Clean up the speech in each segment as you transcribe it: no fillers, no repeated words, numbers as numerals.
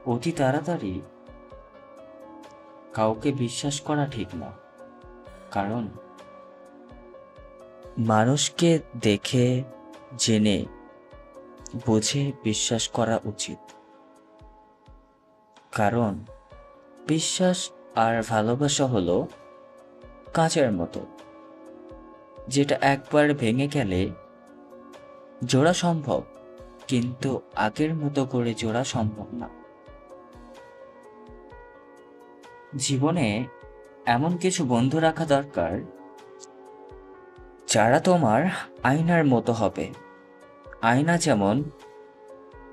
অতি তাড়াতাড়ি কাউকে বিশ্বাস করা ঠিক না। কারণ মানুষকে দেখে জেনে বুঝে বিশ্বাস করা উচিত। কারণ বিশ্বাস আর ভালোবাসা হলো কাঁচের মতো, যেটা একবার ভেঙে গেলে জোড়া সম্ভব, কিন্তু আগের মতো করে জোড়া সম্ভব না। জীবনে এমন কিছু বন্ধু রাখা দরকার যারা তোমার আয়নার মতো হবে। আয়না যেমন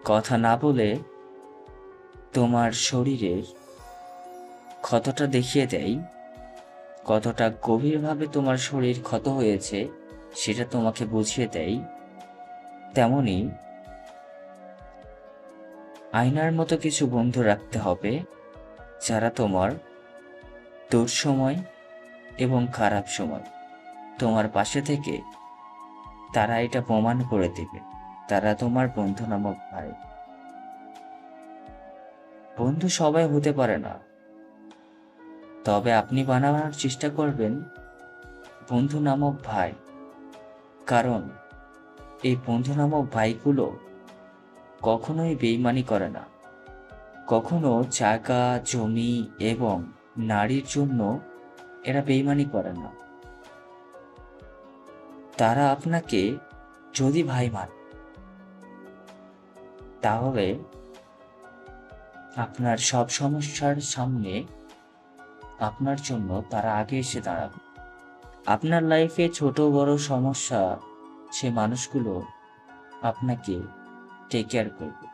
কথা না বলে তোমার শরীরের ক্ষতটা দেখিয়ে দেয়, কতটা গভীরভাবে তোমার শরীর ক্ষত হয়েছে সেটা তোমাকে বুঝিয়ে দেয়, তেমনি আয়নার মতো কিছু বন্ধু রাখতে হবে যারা তোমার দুঃসময় এবং খারাপ সময় তোমার পাশে থেকে তারা এটা প্রমাণ করে দেবে তারা তোমার বন্ধু নামক ভাই। বন্ধু সবাই হতে পারে না, তবে আপনি বানানোর চেষ্টা করবেন বন্ধু নামক ভাই। কারণ এই বন্ধু নামক ভাইগুলো কখনোই বেইমানি করে না, কখনো জায়গা জমি এবং নারীর জন্য এরা বেইমানি করে না। তারা আপনাকে যদি ভাই মানে তাহলে আপনার সব সমস্যার সামনে আপনার জন্য তারা আগে এসে দাঁড়াবে। আপনার লাইফে ছোট বড় সমস্যা সে মানুষগুলো আপনাকে টেক কেয়ার করবে।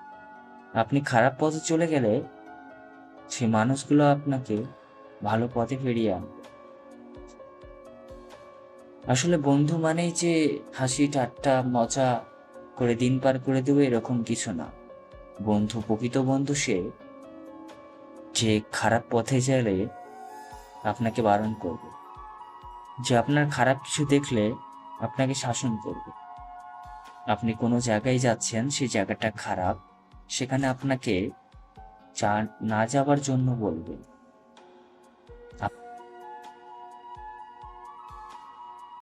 আপনি খারাপ পথে চলে গেলে সে মানুষগুলো আপনাকে ভালো পথে ফিরিয়ে আনবে। আসলে বন্ধু মানেই যে হাসি ঠাট্টা মজা করে দিন পার করে দেবে এরকম কিছু না। বন্ধু, প্রকৃত বন্ধু সে যে খারাপ পথে গেলে আপনাকে বারণ করবে, যে আপনার খারাপ কিছু দেখলে আপনাকে শাসন করবে। আপনি কোনো জায়গায় যাচ্ছেন, সেই জায়গাটা খারাপ, সেখানে আপনাকে না যাবার জন্য বলবে।